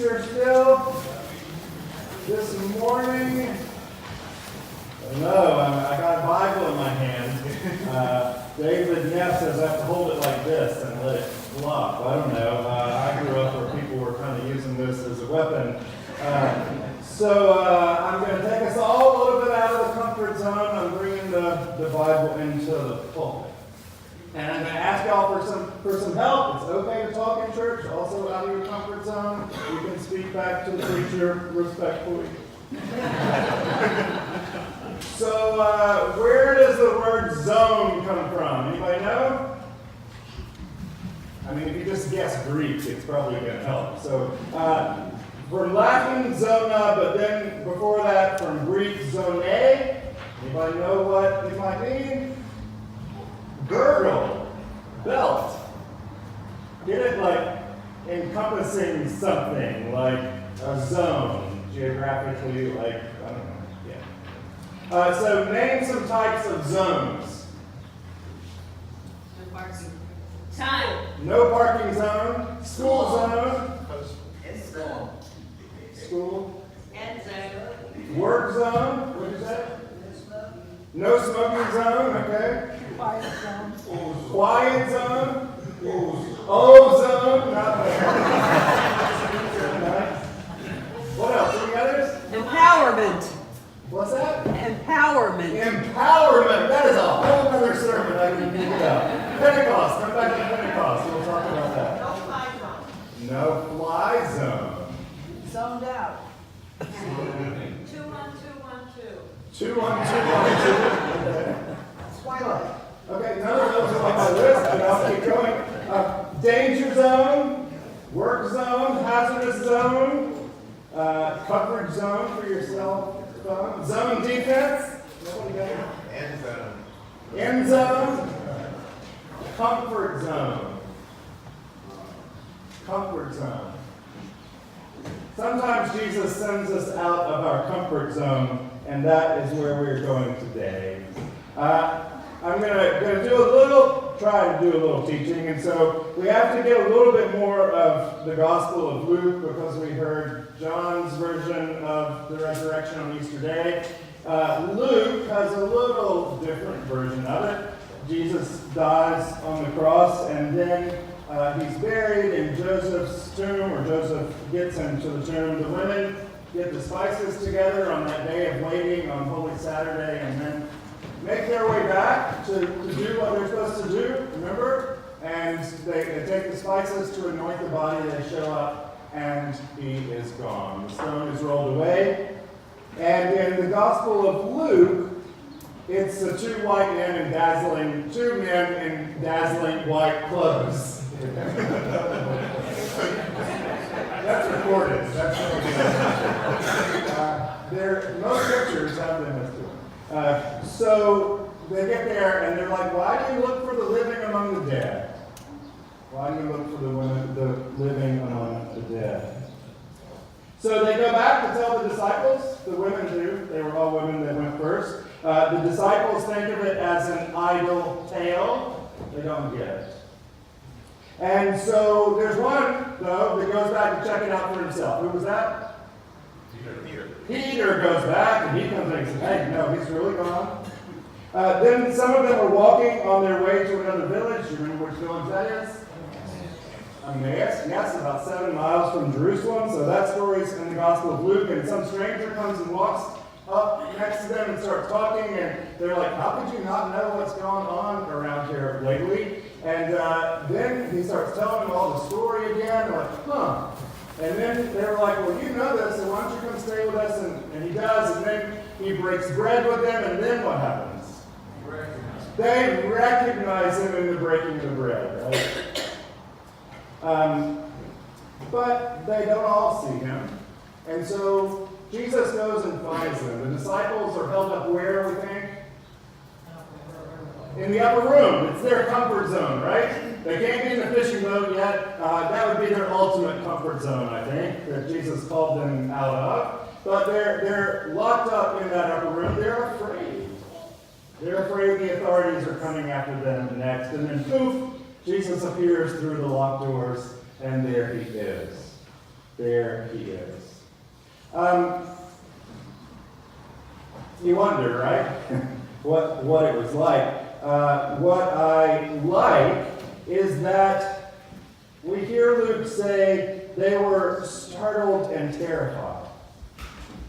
Easter still this morning. No, I got a Bible in my hand. David Neff says I have to hold it like this and let it flop. I don't know. I grew up where people were kind of using this as a weapon. So I'm going to take us all a little bit out of the comfort zone. I'm bringing the Bible into the pulpit. And I'm going to ask y'all for some help. It's okay to talk in church, also out of your comfort zone. You can speak back to the preacher respectfully. So where does the word zone come from? Anybody know? I mean, if you just guess Greek, it's probably going to help. So from Latin, zona, but then before that, from Greek, zone. Anybody know what it might mean? Girdle, belt. Get it like encompassing something, like a zone, geographically, like, I don't know, yeah. So name some types of zones. No parking. Time. No parking zone. School zone. School. School. End zone. Work zone. What is that? No smoking zone, okay. Quiet zone. Quiet zone. Ozone. Not there. What else? Any others? Empowerment. What's that? Empowerment. Empowerment. That is a whole other sermon I can think about. Pentecost. Come back to Pentecost. We'll talk about that. No fly zone. No fly zone. Zoned out. 2-1-2-1-2. Okay. Twilight. Okay, none of those are on my list, but I'll keep going. Danger zone, work zone, hazardous zone, comfort zone for yourself, zone defense. Nobody got it? End zone. End zone, comfort zone. Comfort zone. Sometimes Jesus sends us out of our comfort zone, and that is where we're going today. I'm going to try to do a little teaching, and so we have to get a little bit more of the Gospel of Luke because we heard John's version of the resurrection on Easter Day. Luke has a little different version of it. Jesus dies on the cross, and then he's buried in Joseph's tomb, or Joseph gets into the tomb. The women get the spices together on that day of waiting on Holy Saturday, and then make their way back to do what they're supposed to do, remember? And they take the spices to anoint the body, they show up, and he is gone. The stone is rolled away. And in the Gospel of Luke, it's the two men in dazzling white clothes. That's recorded. Most pictures have them as two. So they get there and they're like, why do you look for the living among the dead? Why do you look for the living among the dead? So they go back to tell the disciples. The women do. They were all women that went first. The disciples think of it as an idle tale. They don't get it. And so there's one, though, that goes back to check it out for himself. Who was that? Peter goes back, and he comes in and says, hey, no, he's really gone. Then some of them are walking on their way to another village. You remember which village that is? Emmaus. Yes, about 7 miles from Jerusalem. So that story's in the Gospel of Luke. And some stranger comes and walks up next to them and starts talking. And they're like, how could you not know what's going on around here lately? And then he starts telling them all the story again. They're like, huh. And then they were like, well, you know this, so why don't you come stay with us? And he does, and then he breaks bread with them, and then what happens? They recognize him in the breaking of the bread, right? But they don't all see him. And so Jesus goes and finds them. The disciples are held up where, we think? In the upper room. It's their comfort zone, right? They can't be in the fishing boat yet. That would be their ultimate comfort zone, I think, that Jesus called them out of. But they're locked up in that upper room. They're afraid. They're afraid the authorities are coming after them next. And then poof, Jesus appears through the locked doors, and there he is. There he is. You wonder, right? what it was like. What I like is that we hear Luke say they were startled and terrified.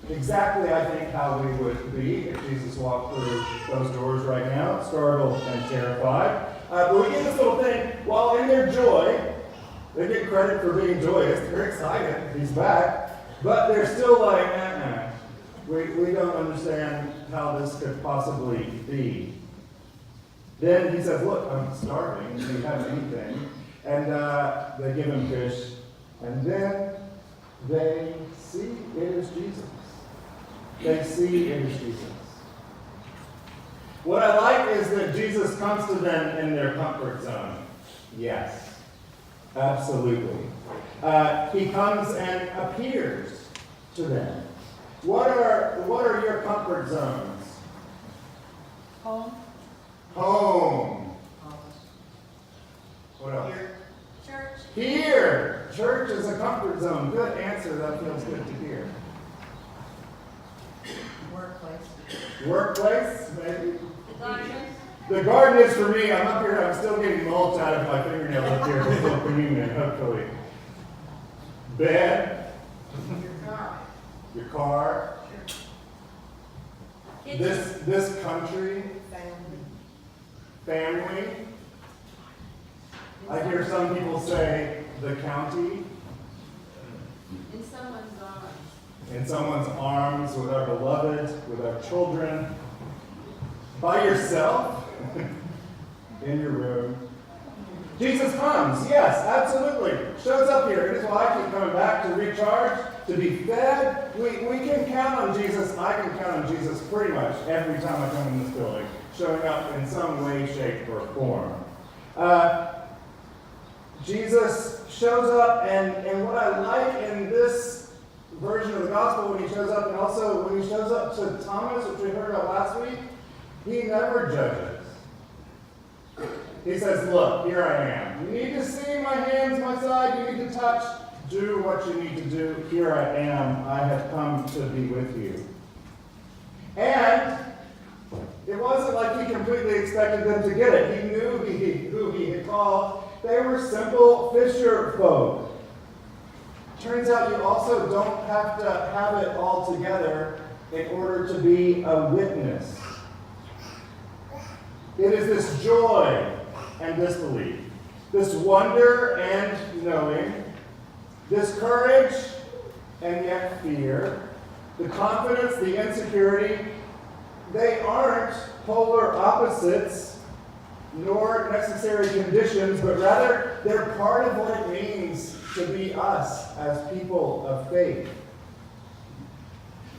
Exactly, I think, how we would be if Jesus walked through those doors right now, startled and terrified. But we get this little thing, while in their joy, they get credit for being joyous. They're excited. He's back. But they're still like, we don't understand how this could possibly be. Then he says, look, I'm starving. Do you have anything? And they give him fish. And then they see it is Jesus. They see it is Jesus. What I like is that Jesus comes to them in their comfort zone. Yes, absolutely. He comes and appears to them. What are your comfort zones? Home. Home. What else? Here. Church. Here. Church is a comfort zone. Good answer. That feels good to hear. Workplace. Workplace, maybe. Garden. The garden is for me. I'm up here. I'm still getting mulch out of my fingernails up here before communion, hopefully. Bed. Your car. Your car. Kitchen. This country. Family. Family. I hear some people say the county. In someone's arms. In someone's arms, with our beloved, with our children. By yourself. In your room. Jesus comes, yes, absolutely. Shows up here. It is why I keep coming back to recharge, to be fed. We can count on Jesus. I can count on Jesus pretty much every time I come in this building, showing up in some way, shape, or form. Jesus shows up, and what I like in this version of the gospel when he shows up, and also when he shows up to Thomas, which we heard about last week, he never judges. He says, look, here I am. You need to see my hands, my side. You need to touch. Do what you need to do. Here I am. I have come to be with you. And it wasn't like he completely expected them to get it. He knew who he had called. They were simple fisher folk. Turns out you also don't have to have it all together in order to be a witness. It is this joy and disbelief, this wonder and knowing, this courage and yet fear, the confidence, the insecurity. They aren't polar opposites nor necessary conditions, but rather they're part of what it means to be us as people of faith.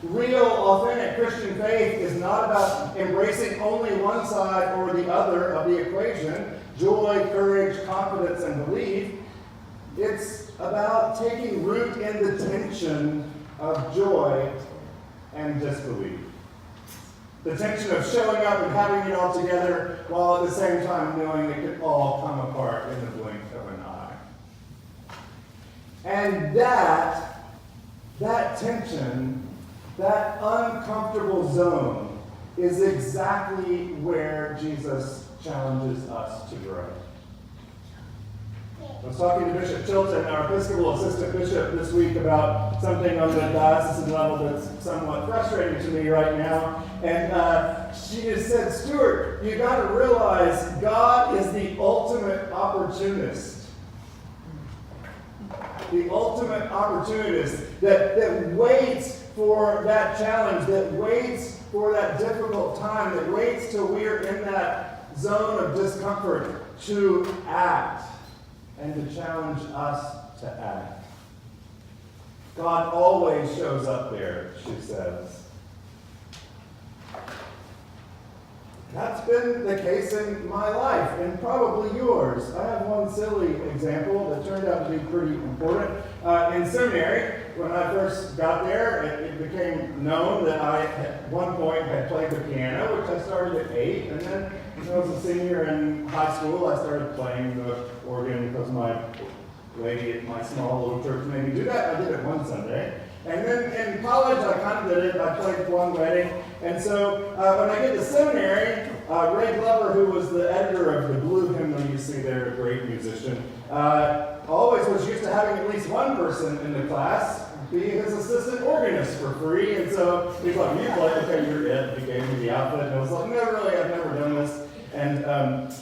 Real, authentic Christian faith is not about embracing only one side or the other of the equation, joy, courage, confidence, and belief. It's about taking root in the tension of joy and disbelief. The tension of showing up and having it all together while at the same time knowing it could all come apart in the blink of an eye. And that tension, that uncomfortable zone, is exactly where Jesus challenges us to grow. I was talking to Bishop Chilton, our Episcopal Assistant Bishop, this week about something on the diocesan level that's somewhat frustrating to me right now. And she just said, Stewart, you got to realize God is the ultimate opportunist. The ultimate opportunist that waits for that challenge, that waits for that difficult time, that waits till we're in that zone of discomfort to act and to challenge us to act. God always shows up there, she says. That's been the case in my life, and probably yours. I have one silly example that turned out to be pretty important. In seminary, when I first got there, it became known that I, at one point, had played the piano, which I started at 8, and then when I was a senior in high school, I started playing the organ because my lady at my small little church made me do that. I did it one Sunday. And then in college, I kind of did it. I played one wedding. And so when I get to seminary, Ray Glover, who was the editor of the Blue Hymnal you see there, a great musician, always was used to having at least one person in the class be his assistant organist for free. And so he's like, you play, okay, you're it. He gave me the outfit. And I was like, no, really, I've never done this.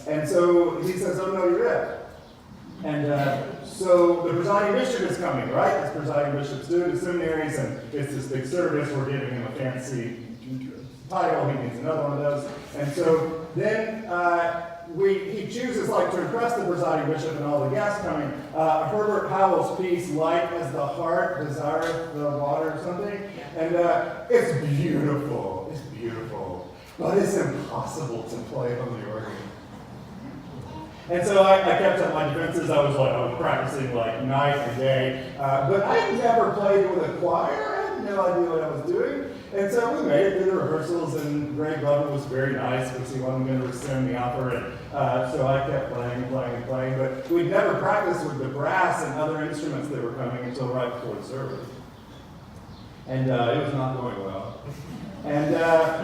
And so he says, oh, no, you're it. And so the presiding bishop is coming, right? This presiding bishop's doing the seminaries, and it's this big service. We're giving him a fancy title. He needs another one of those. And so then he chooses, like, to impress the presiding bishop and all the guests coming, Herbert Howell's piece, "Light as the Heart Desireth the Water," or something. And it's beautiful. It's beautiful. But it's impossible to play on the organ. And so I kept up my defenses. I was practicing like night and day. But I had never played with a choir. I had no idea what I was doing. And so we made it through the rehearsals, and Ray Glover was very nice because he wasn't going to rescind the offer. And so I kept playing. But we'd never practiced with the brass and other instruments that were coming until right before the service. And it was not going well. And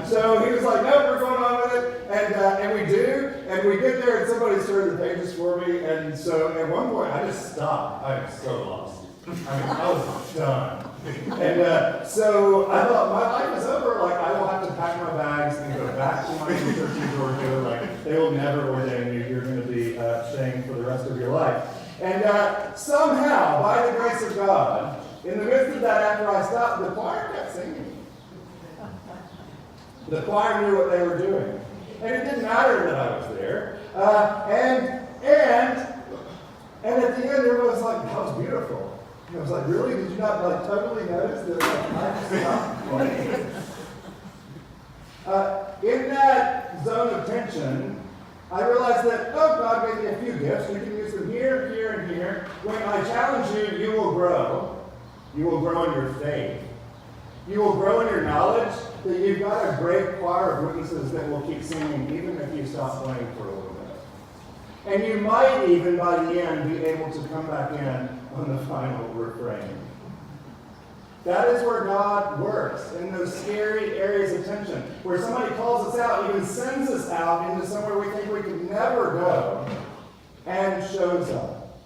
so he was like, "No, we're going on with it," and we do, and we get there, and somebody's turned the pages for me, and so at one point I just stopped. I was so lost. I mean, I was done. And so I thought, my life is over. Like, I will have to pack my bags and go back to my church in Georgia. Like, they will never ordain you. You're going to be shamed for the rest of your life. And somehow, by the grace of God, in the midst of that, after I stopped, the choir kept singing. The choir knew what they were doing. And it didn't matter that I was there. And at the end, everyone was like, "That was beautiful." And I was like, "Really? Did you not totally notice that I just stopped playing?" In that zone of tension, I realized that, God gave me a few gifts. You can use them here, here, and here. When I challenge you, you will grow. You will grow in your faith. You will grow in your knowledge that you've got a great choir of witnesses that will keep singing even if you stop playing for a little bit. And you might even, by the end, be able to come back in on the final refrain. That is where God works, in those scary areas of tension, where somebody calls us out, even sends us out into somewhere we think we could never go, and shows up.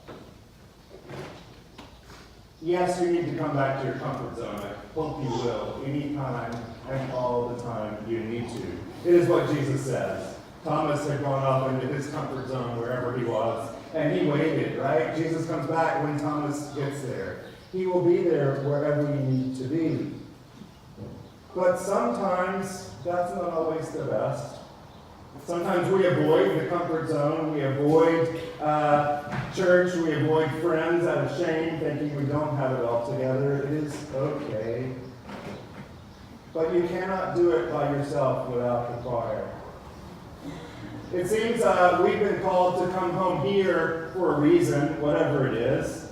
Yes, you need to come back to your comfort zone. I hope you will, anytime and all the time you need to. It is what Jesus says. Thomas had gone off into his comfort zone wherever he was, and he waited, right? Jesus comes back when Thomas gets there. He will be there wherever you need to be. But sometimes that's not always the best. Sometimes we avoid the comfort zone. We avoid church. We avoid friends out of shame, thinking we don't have it all together. It is okay. But you cannot do it by yourself without the choir. It seems we've been called to come home here for a reason, whatever it is,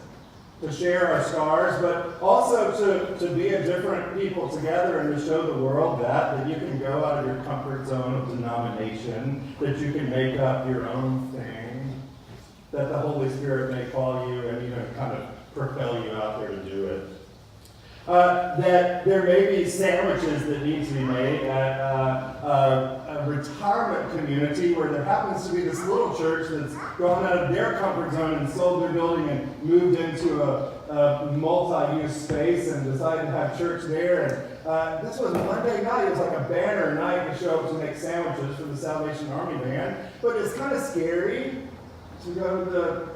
to share our scars, but also to be a different people together and to show the world that you can go out of your comfort zone of denomination, that you can make up your own thing, that the Holy Spirit may call you and even kind of propel you out there to do it. That there may be sandwiches that need to be made at a retirement community where there happens to be this little church that's gone out of their comfort zone and sold their building and moved into a multi-use space and decided to have church there. And this was Monday night. It was like a banner night to show up to make sandwiches for the Salvation Army band. But it's kind of scary to go to the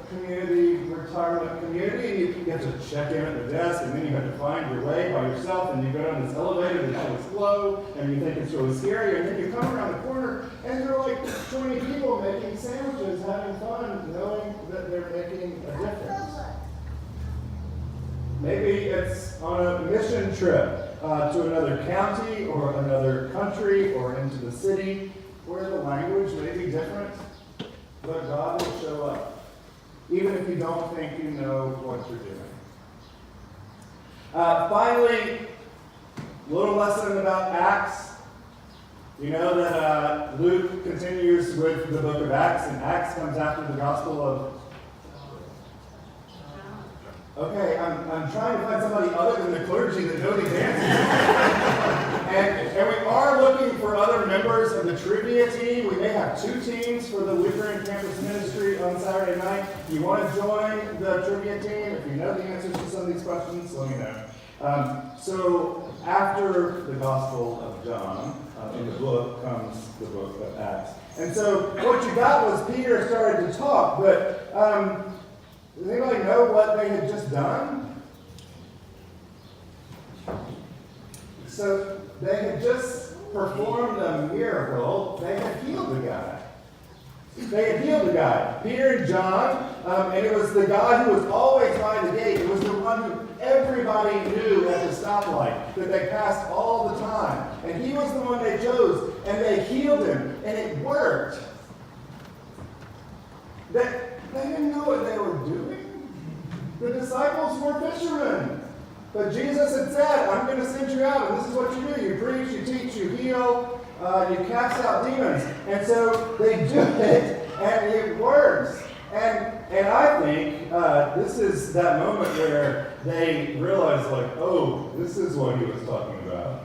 retirement community, and you have to check in at the desk, and then you have to find your way by yourself, and you go down this elevator that's always slow, and you think it's really scary, and then you come around the corner, and there are like 20 people making sandwiches, having fun, knowing that they're making a difference. Maybe it's on a mission trip to another county, or another country, or into the city, where the language may be different, but God will show up. Even if you don't think you know what you're doing. Finally, a little lesson about Acts. You know that Luke continues with the book of Acts, and Acts comes after the Gospel of Okay, I'm trying to find somebody other than the clergy that know these answers. and we are looking for other members of the trivia team. We may have 2 teams for the Lutheran Campus Ministry on Saturday night. If you want to join the trivia team, if you know the answers to some of these questions, let me know. So after the Gospel of John, in the book comes the book of Acts. And so what you got was Peter started to talk, but does anybody know what they had just done? So they had just performed a miracle. They had healed the guy. They had healed the guy. Peter and John, and it was the guy who was always by the gate. It was the one who everybody knew at the stoplight, that they passed all the time. And he was the one they chose, and they healed him, and it worked. They didn't know what they were doing. The disciples were fishermen. But Jesus had said, I'm going to send you out, and this is what you do. You preach, you teach, you heal, you cast out demons. And so they do it, and it works. And I think this is that moment where they realize, like, oh, this is what he was talking about.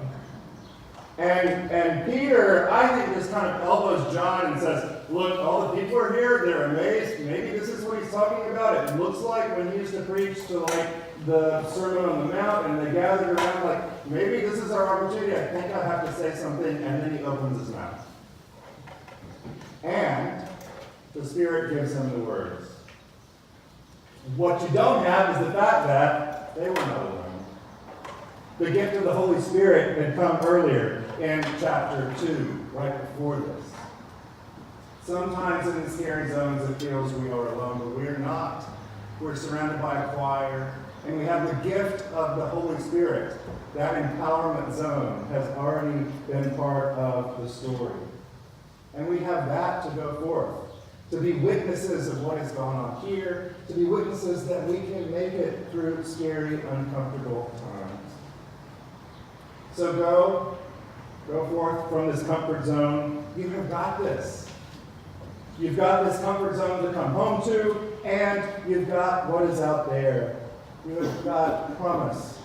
And Peter, I think, just kind of elbows John and says, look, all the people are here, they're amazed. Maybe this is what he's talking about. It looks like when he used to preach to, like, the Sermon on the Mount, and they gathered around, like, maybe this is our opportunity. I think I have to say something. And then he opens his mouth. And the Spirit gives him the words. What you don't have is the fact that they were not alone. The gift of the Holy Spirit had come earlier in chapter 2, right before this. Sometimes in the scary zones it feels we are alone, but we are not. We're surrounded by a choir, and we have the gift of the Holy Spirit. That empowerment zone has already been part of the story. And we have that to go forth, to be witnesses of what has gone on here, to be witnesses that we can make it through scary, uncomfortable times. So go forth from this comfort zone. You have got this. You've got this comfort zone to come home to, and you've got what is out there. You've got promise.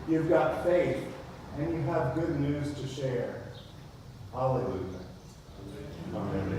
You've got faith, and you have good news to share. Hallelujah. Amen.